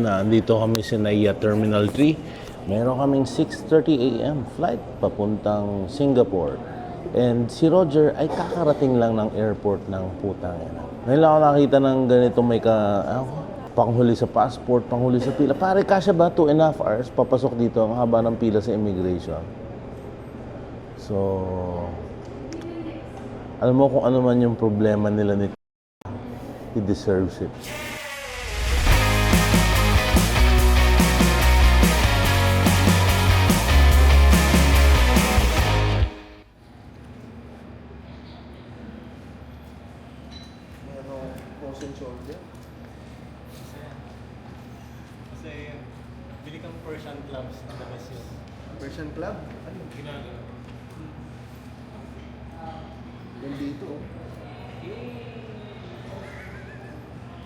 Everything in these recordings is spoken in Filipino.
na andito kami sa Naiya Terminal 3. Meron kaming 6:30 a.m. flight papuntang Singapore. And si Roger ay kakarating lang ng airport ng putang ina. Ngayon lang ako nakita ng ganito may panghuli sa passport, panghuli sa pila. Pare, kasya ba 2.5 hours papasok dito? Ang haba ng pila sa immigration. So, alam mo kung ano man yung problema nila nito. He deserves it. Merong frozen shoulder. Kasi bili kang Persian clubs na labas yun. Persian Club? Ano? Ginagawa. Yung dito. Oh.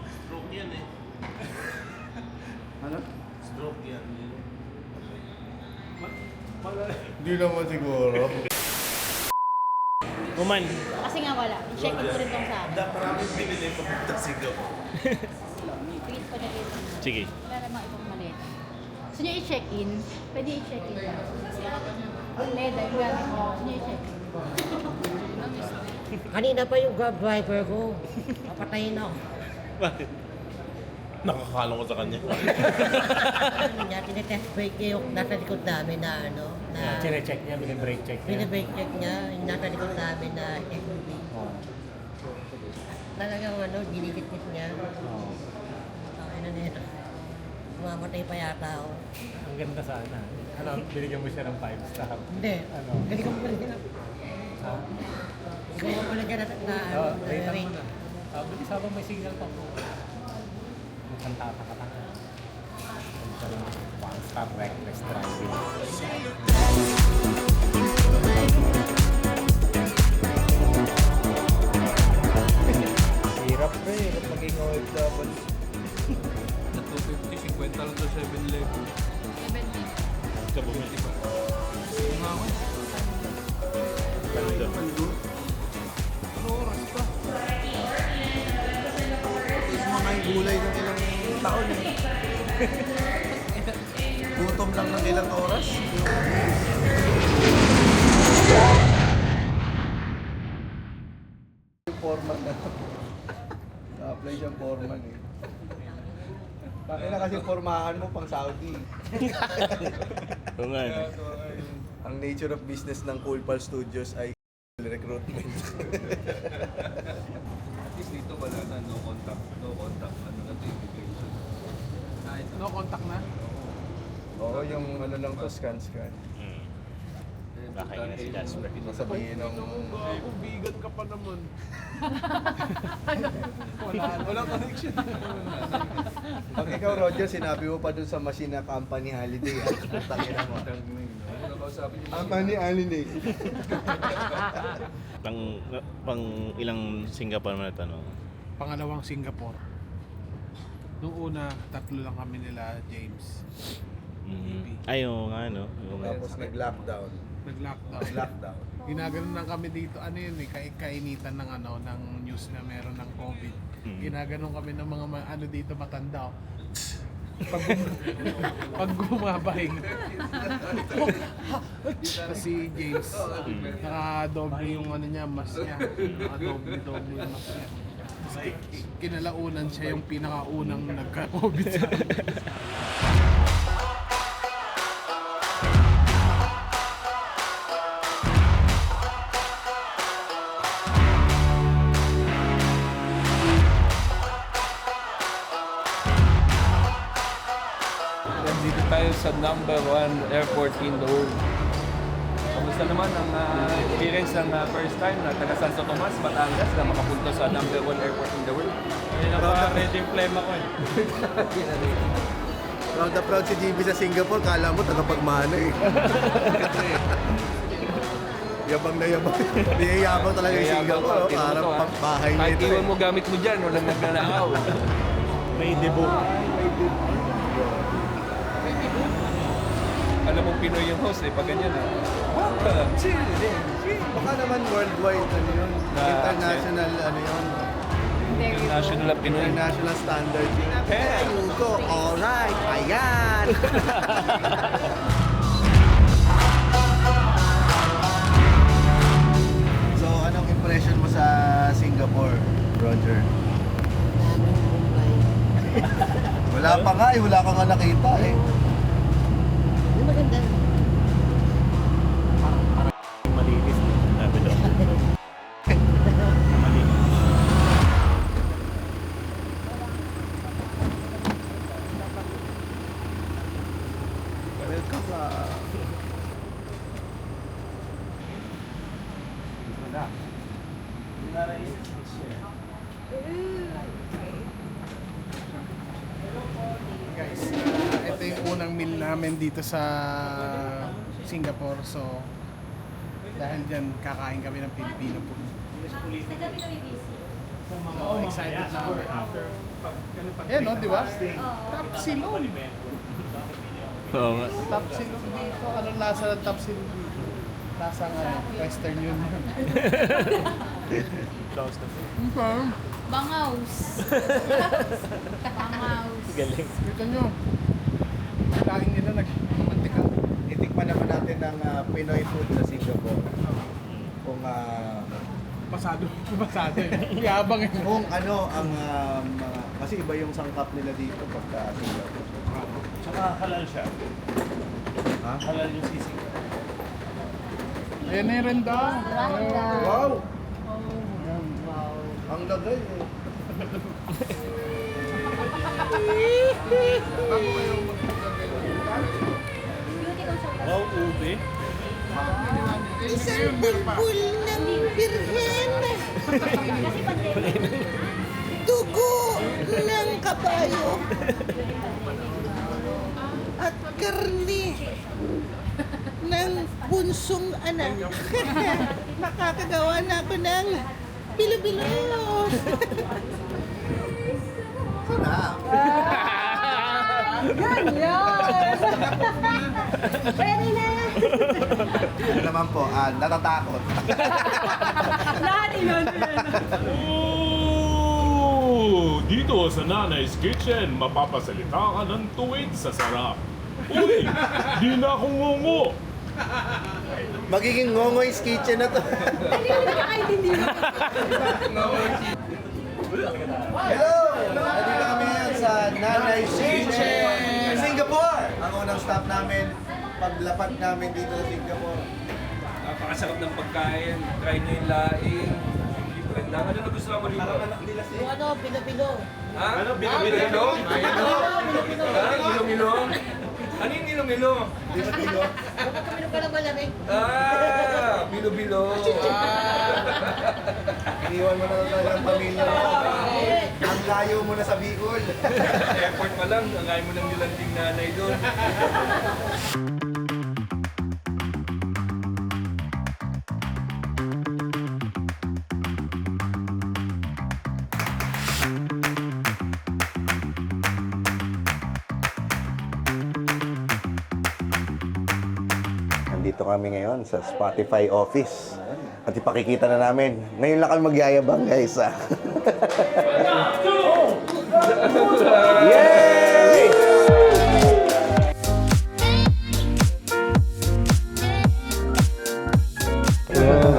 Stroke yan eh. Ano? Stroke yan. Hindi naman siguro. Uman. Kasi nga wala. I-check in ko rin tong sa akin. Maraming binili papunta Singapore. Tweet pa na rin. Sige. Wala namang ibang maleta. Gusto nyo i-check in? Pwede i-check in. Ang leda, yung gamit mo. Gusto nyo i-check in? Kanina pa yung grab driver ko. Papatayin ako. Bakit? Nakakalong ko sa kanya. Ano niya, tinetest brake niya yung nasa likod namin na ano, na Chine-check niya, bine-brake check niya. pinabrake check niya, yung nasa likod namin na SUV. Talagang ano, dinilikit niya. Ano na yun. Mamatay pa yata ako. Ang ganda sana. Ano, binigyan mo siya ng 5 star. Hindi. Ano? Hindi ko pala siya. Ha? Hindi ko pala siya na Rate mo rate. na. Bilis habang may signal pa po. Kanta ka ka. Ito lang, 1 star reckless driving. Hirap pre, hirap maging OFW. Na 250, 50 lang sa 7-Eleven. 70. Sa bumili pa. Yung nga ako. Ano oras pa? Is mga yung gulay ng ilang taon eh. Gutom lang ng ilang oras. Yung foreman na. Na-apply siyang foreman eh. Bakit na kasi formahan mo pang Saudi. Oo nga. Ang nature of business ng Cool Pal Studios ay recruitment. At least dito wala na, no contact, ano na immigration. No contact na? Oo, yung ano lang to, scan. Kakain na si Jasper. Sasabihin ng... Kung vegan ka pa naman. Walang connection. Pag ikaw, Roger, sinabi mo pa dun sa machine na company holiday. Tangin mo. Ano ba sabi niyo? Company holiday. Pang ilang Singapore na tanong? Pangalawang Singapore. Nung una, 3 lang kami nila, James. Ay, oo nga, no? Yung, Tapos nag-lockdown. Nag-lockdown. Ginaganon lang kami dito, ano yun eh, kainitan ng ano, ng news na meron ng COVID. Ginaganon kami ng mga ano dito matanda. Oh. Pag gumabahing. Si James, naka-doble yung ano niya, mas niya. Naka-doble yung mas niya. Kinalaunan siya yung pinakaunang nagka-COVID sa amin. Nandito tayo sa number 1 airport in the world. Kamusta naman ang experience ng first time na taga Santo Tomas, Batangas na makapunta sa number 1 airport in the world? Ayun na pa, medyo yung plema ko eh. Proud na proud si GB sa Singapore. Kala mo tagapagmana eh. Yabang na yabang. Yabang talaga yung Singapore. Oh. Parang bahay na Kahit ito. iwan mo gamit mo dyan, walang nagnanakaw. May debut. Alam mo Pinoy yung host eh, pag ganyan eh. Welcome to the Baka naman worldwide ano yun. International ano yun. International Pinoy. International standard yun. Yeah. You go, alright. Yan! So, anong impression mo sa Singapore, Roger? Daming Mumbai. Wala pa nga eh, wala ka nga nakita eh. Yung maganda. Malinis. Sabi daw. Malinis. Welcome lang. Guys, ito yung unang meal namin dito sa Singapore. So, dahil dyan, kakain kami ng Pilipino food. So, excited na kami. Ayan, no, di ba? Top silog. Oo nga. Top silog dito. Anong lasa ng top silog dito? Lasang Western Union. Close na. Okay. Bangaws. Bangaws. Galing. Kita nyo. Kain nila nagmantika. Itikman naman natin ng Pinoy food sa Singapore. Kung Pasado. Pasado eh. Yabang eh. kung ano ang kasi iba yung sangkap nila dito pagka Singapore. Tsaka halal siya. Ha? Halal yung sisig. Ayan na yung renda. Randa. Wow! Wow. Ang lagay eh. Wow, ube. Isang bulbul ng birhen. Dugo ng kabayo. At karni ng bunsong anak. Makakagawa na ako ng bilo-bilo. Sarap! Pwede na. Ano naman po, natatakot. Lahat yun. Ooh, dito sa Nanay's Kitchen, mapapasalita ka ng tuwid sa sarap. Uy, di na ako ngungo. Magiging Ngongoy's Kitchen na to. Hindi ko nakakaintindi mo. Hello! Nandito kami ngayon sa Nanay's Kitchen! Singapore! Ang unang stop namin, paglapat namin dito sa Singapore. Napakasarap ng pagkain. Try nyo yung laing. Different lang. Ano na gusto mo dito? Yung ano, bilo-bilo. Ha? Ano? Bilo-bilo? Bilo-bilo? Ano yung bilo-bilo? Bilo-bilo. Kapag ka na malamig. Ah! Bilo-bilo. Iniwan mo na talaga ang pamilya mo. Ang layo mo na sa Bicol. Airport pa lang. Ang ayaw mo nang nilanting nanay doon. Nandito kami ngayon sa Spotify office. At ipakikita na namin. Ngayon lang kami magyayabang, guys. Yay!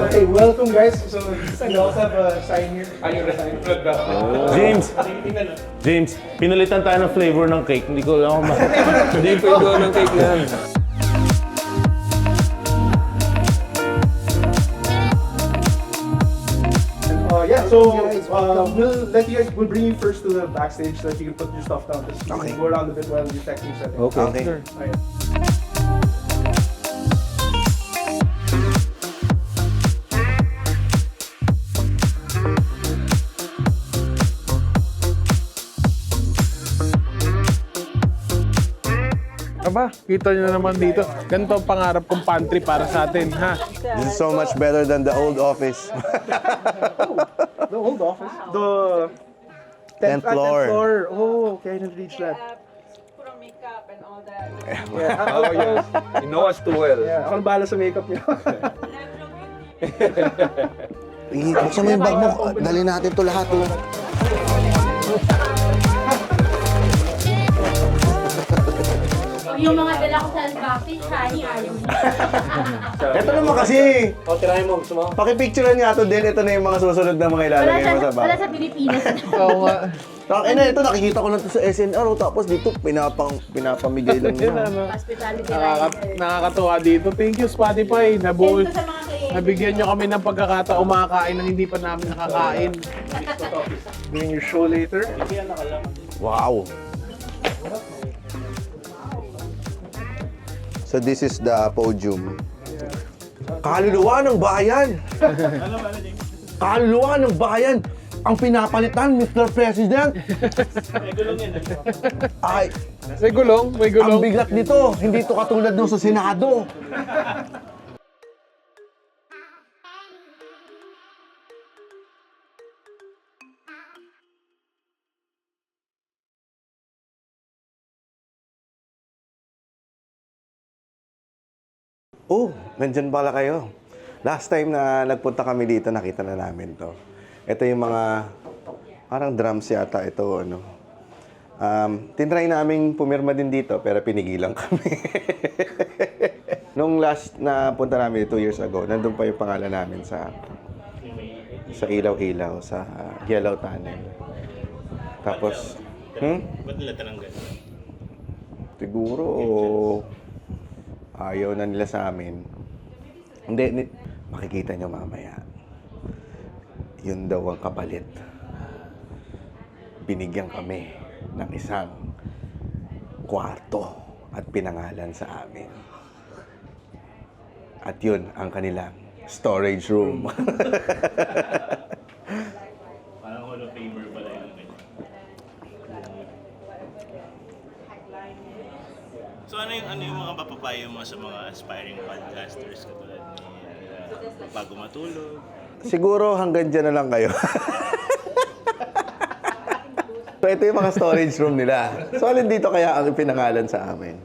Okay, welcome guys. So, we also have a sign here. James, pinalitan tayo ng flavor ng cake. Hindi ko lang Hindi pwede doon ng cake yan. Yeah, so we'll bring you first to the backstage so that you can put your stuff down. Just Okay. go around a bit while you're technique setting. Okay. Alright. Aba, kita nyo naman dito. Ganito ang pangarap kong pantry para sa atin, ha? This is so much better than the old office. The old office. The 10th floor. 10th floor. Oh, okay, I didn't reach that. Put on makeup and all that. Yeah, Oh, yes. You know us too well. yeah, ako bahala sa makeup niyo. Buksan mo yung bag mo. Dali natin to lahat. Oh. Yung mga dala ko sa backstage, honey, ayaw niya. Ito naman kasi. tirahin mo. Gusto mo? Pakipicturean nga to din. Ito na yung mga susunod na mga ilalagay mo sa Wala bag. sa Pilipinas. Oo nga. Ito nakikita ko lang to sa SNR. Tapos dito pinapamigay lang Yun, nila. ano. Hospitality rider. Nakakatuwa dito. Thank you, Spotify. Nabuo. Send ko sa mga client. Nabigyan nyo kami ng pagkakataon makakain ng hindi pa namin nakakain. Doing your show later. Wow. So this is the podium. Kaluluwa ng bayan! Kaluluwa ng bayan! Ang pinapalitan, Mr. President! Ay, May gulong, may ang gulong. bigat nito. Hindi ito katulad nung sa Senado. Oh, nandyan pala kayo. Last time na nagpunta kami dito, nakita na namin to. Ito yung mga, parang drums yata ito, ano. Tinry namin pumirma din dito, pero pinigilan kami. Nung last na punta namin 2 years ago, nandun pa yung pangalan namin sa ilaw-ilaw, sa Yellow Tunnel. Tapos, Ba't nila tinanggal? siguro, ayaw na nila sa amin. Hindi, makikita nyo mamaya. Yun daw ang kapalit. Binigyan kami ng isang kwarto at pinangalan sa amin. At yun ang kanilang storage room. Parang Hall of Famer pala yung So ano yung mga papapayo mo sa mga aspiring podcasters katulad ni bago matulog? Siguro hanggang dyan na lang kayo. So ito yung mga storage room nila. So alin dito kaya ang pinangalan sa amin?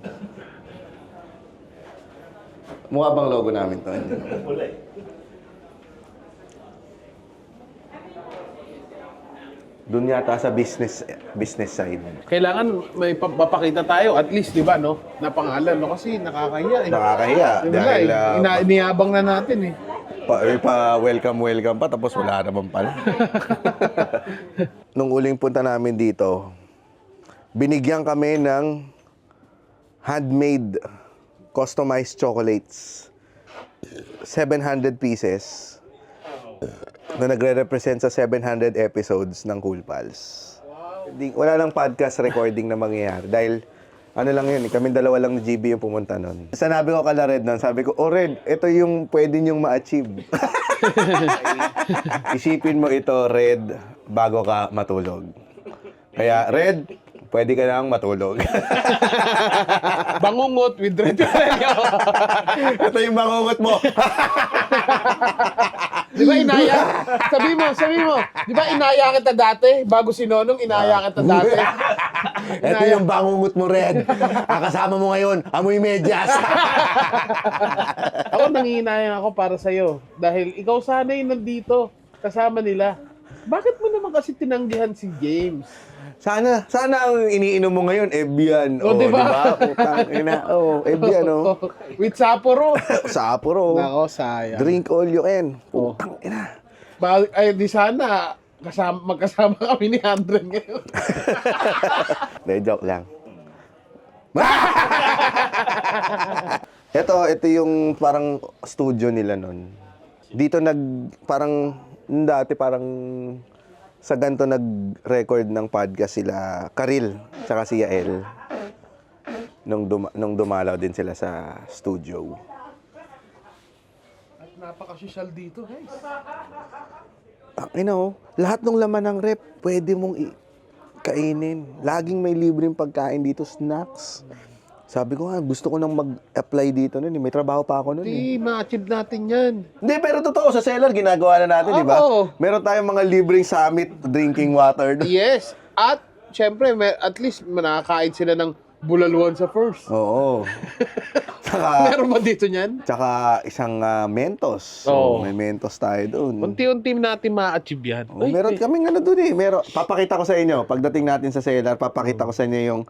Mukha bang logo namin to? Wala Doon yata sa business side. Kailangan may papakita tayo at least, di ba, no? Na pangalan, no? Kasi nakakahiya eh. Nakakahiya. Di ba, Dahil iniyabang na natin eh. welcome pa tapos wala naman pala. Nung uling punta namin dito, binigyan kami ng handmade customized chocolates. 700 pieces na nagre-represent sa 700 episodes ng Cool Pals. Wala lang podcast recording na mangyayari dahil ano lang yun, kaming dalawa lang ni GB yung pumunta nun. Sanabi ko kala Red nun, sabi ko, oh Red, ito yung pwede nyong ma-achieve. Isipin mo ito, Red, bago ka matulog. Kaya, Red, pwede ka nang matulog. Bangungot with Red Aurelio. Ito yung bangungot mo. Di ba inaya? Sabi mo, di ba inaya kita dati? Bago si Nonong, inaya kita dati. Ito yung bangungot mo, Red. Ang kasama mo ngayon, amoy medyas. Ako nangihinayang ako para sa'yo. Dahil ikaw sana yung nandito, kasama nila. Bakit mo naman kasi tinanggihan si James? Sana ang iniinom mo ngayon, Evian. O, diba? Putang ina. Evian, With Sapporo. Sapporo. Nako, sayang. Drink all you can. Putang ina. Ay, di sana, magkasama kami ni Andren ngayon. De, joke lang. Ito yung parang studio nila nun. Dito dati parang sa ganito nag-record ng podcast sila Karil tsaka si Yael nung dumalaw din sila sa studio. At napaka-social dito, guys. Lahat ng laman ng rep pwede mong kainin. Laging may libreng pagkain dito, snacks. Sabi ko nga, gusto ko nang mag-apply dito nun. May trabaho pa ako nun. Hindi, ma-achieve natin yan. Hindi, pero totoo, sa cellar, ginagawa na natin, di ba? Oo. Meron tayong mga libreng summit drinking water. Yes. At, syempre, at least nakakain sila ng bulaluan sa first. Oo. Tsaka, Meron ba dito niyan? tsaka isang Mentos. Oo. May Mentos tayo doon. Unti-unti natin ma-achieve yan. Oh, meron kaming doon eh. Papakita ko sa inyo. Pagdating natin sa cellar, papakita ko sa inyo yung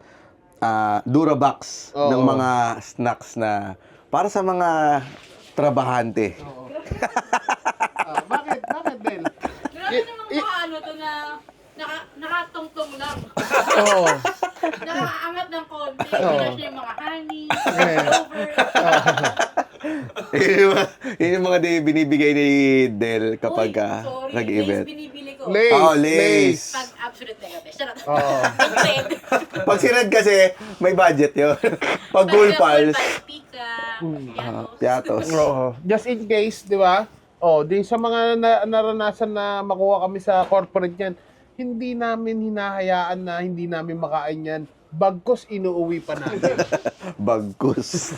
Durabox Oo. ng mga snacks na para sa mga trabahante. Bakit? Bakit, Del? Grabe naman mga ano to na nakatungtong lang. Oo. Nakakaangat ng konti. Oo. Pinas niya yung mga honey, over. Yun yung mga binibigay ni Del kapag Sorry, nag-event. Lays binibili ko. Lays. Oh, Lays. Pag absolute mega best. Charot. Oo. Red. Pag sinad kasi, may budget yun. Pag Cool Pals, Pika. piatos. Oo. Just in case, di ba? Di sa mga naranasan na makuha kami sa corporate yan, hindi namin hinahayaan na hindi namin makain yan. Bagkus inuuwi pa namin. Bagkus.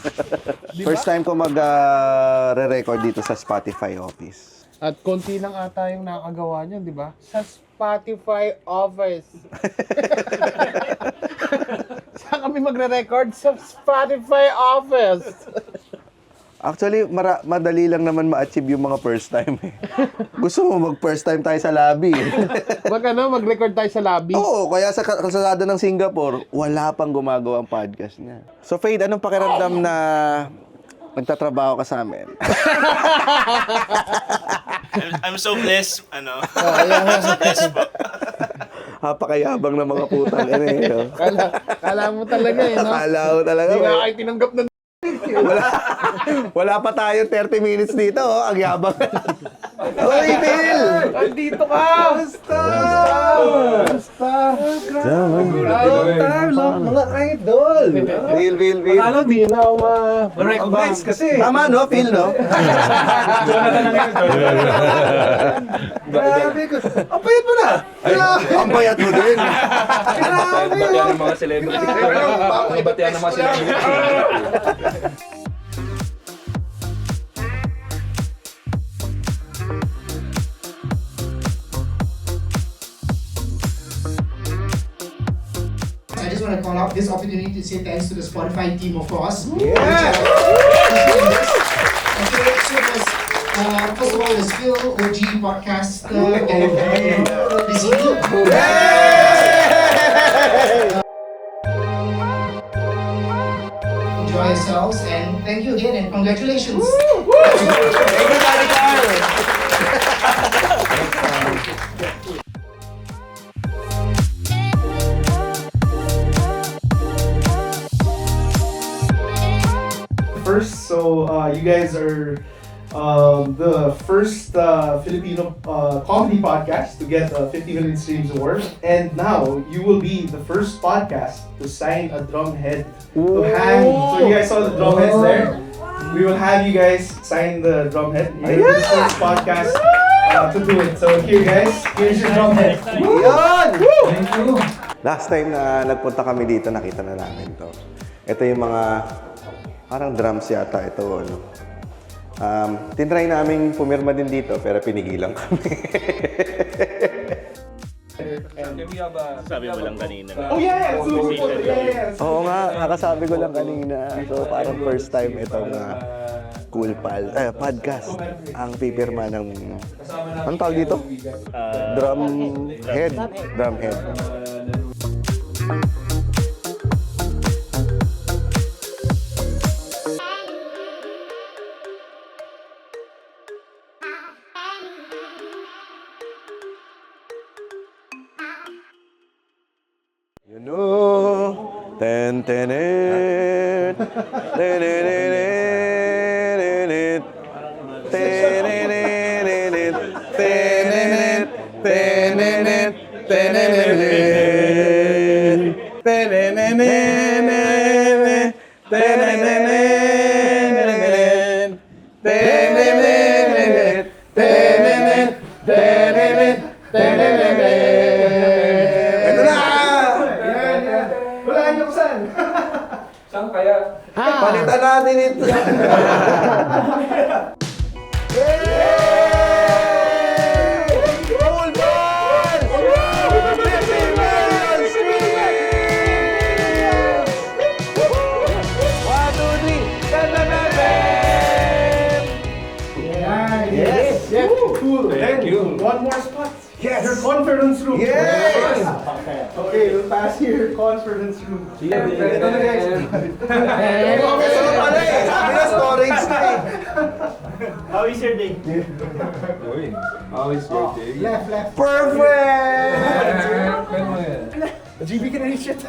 Diba? First time ko mag-re-record dito sa Spotify office. At konti lang ata yung nakagawa niyan, di ba? Sa Spotify office. Saan kami magre-record? Sa Spotify office. Actually, madali lang naman ma-achieve yung mga first time eh. Gusto mo mag-first time tayo sa lobby eh. Mag-record tayo sa lobby. Oo, kaya sa kalsada ng Singapore, wala pang gumagawang podcast niya. So Fade, anong pakiramdam na nagtatrabaho ka sa amin? I'm so blessed, I'm so blessed po. Napakayabang ng mga putang ina eh. Kala mo talaga eh, no? Kala mo talaga. Hindi nga kayo tinanggap ng Wala pa tayo 30 minutes dito, ang yabang. Hoy, Bill! Andito ka! Basta! Mga idol! Bill. Lalo di na ako ma-recognize kasi. Tama, no? Phil, no? Grabe ko. Ang payat mo na! Ang bayat mo din. Batihan ng mga celebrity. Batihan ng mga celebrity. I just want to call out this opportunity to say thanks to the Spotify team, of course. Okay, so there's, first of all, there's Phil, OG podcaster, and enjoy yourselves, and thank you again, and congratulations. First, so you guys are the first Filipino comedy podcast to get a 50 million streams award, and now you will be the first podcast to sign a drum head to hang. So you guys saw the drum heads there. We will have you guys sign the drum head. You're the first podcast to do it. So here, guys, here's your drum head. Yan! Thank you. Last time na nagpunta kami dito, nakita na namin to. Ito yung mga, parang drums yata ito, ano. Tinry namin pumirma din dito, pero pinigilan kami. Sabi mo lang kanina. Oh yeah! Yes! Oo nga, nakasabi ko lang kanina. So parang first time itong Cool Pal, podcast ang pipirma ng, anong tawag dito? Drum head. Drum head. You know, ten-tenet, tenenenet, tenenenet, tenenet, tenenet, tenenenet, tenenenet, tenenenet, tenenenet, tenenet, tenenet, tenenenet. Ito na! Wala niyo kung saan. Saan kaya? Palitan natin ito. Cool Pals! 50 million streams! 1, 2, 3, ganda natin! Yes! Yes! Cool! Thank you. One more spot. Yes! Your conference room. Yes! Okay, we'll pass here. Conference room. Ito na guys. Sabi na storage na eh. How is your day? Uy, how is your day? Left. Perfect! GB ka na rin shit.